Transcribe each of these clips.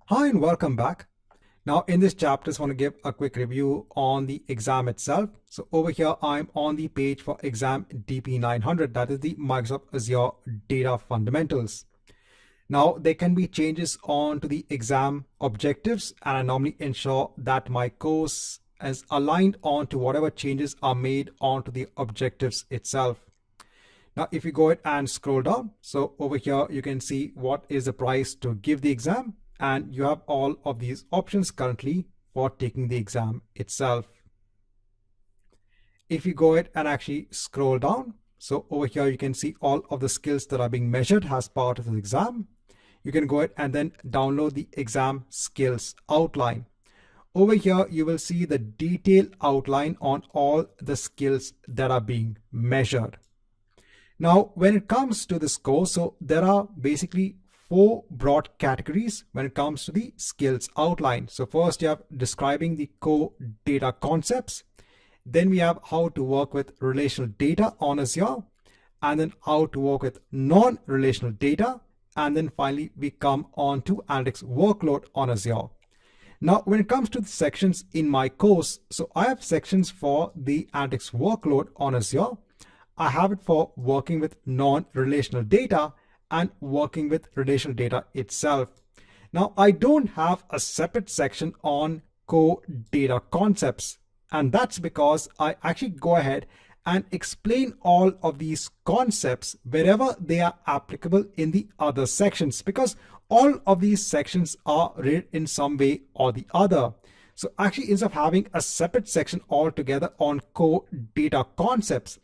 Hi and welcome back. Now in this chapter, I just want to give a quick review on the exam itself. So over here, I'm on the page for exam DP-900. That is the Microsoft Azure Data Fundamentals. Now there can be changes on to the exam objectives, and I normally ensure that my course is aligned on to whatever changes are made onto the objectives itself. Now, if you go ahead and scroll down, so over here, you can see what is the price to give the exam, and you have all of these options currently for taking the exam itself. If you go ahead and actually scroll down, so over here, you can see all of the skills that are being measured as part of the exam. You can go ahead and then download the exam skills outline. Over here, you will see the detailed outline on all the skills that are being measured. Now, when it comes to this course, so there are basically four broad categories when it comes to the skills outline. So first you have describing the core data concepts. Then we have how to work with relational data on Azure, and then how to work with non-relational data. And then finally, we come on to analytics workload on Azure. Now, when it comes to the sections in my course, so I have sections for the analytics workload on Azure. I have it for working with non-relational data and working with relational data itself. Now, I don't have a separate section on core data concepts, and that's because I actually go ahead and explain all of these concepts wherever they are applicable in the other sections, because all of these sections are related in some way or the other. So actually, instead of having a separate section altogether on core data concepts,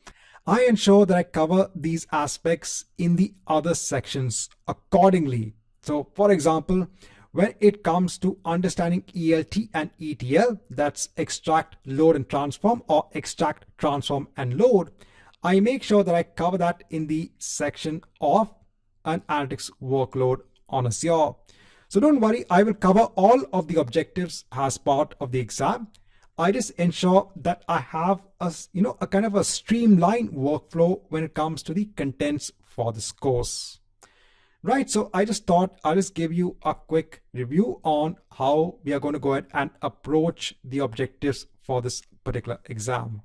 I ensure that I cover these aspects in the other sections accordingly. So for example, when it comes to understanding ELT and ETL, that's extract, load and transform, or extract, transform and load, I make sure that I cover that in the section of an analytics workload on Azure. So don't worry, I will cover all of the objectives as part of the exam. I just ensure that I have a kind of a streamlined workflow when it comes to the contents for this course. Right, so I just thought I'll just give you a quick review on how we are going to go ahead and approach the objectives for this particular exam.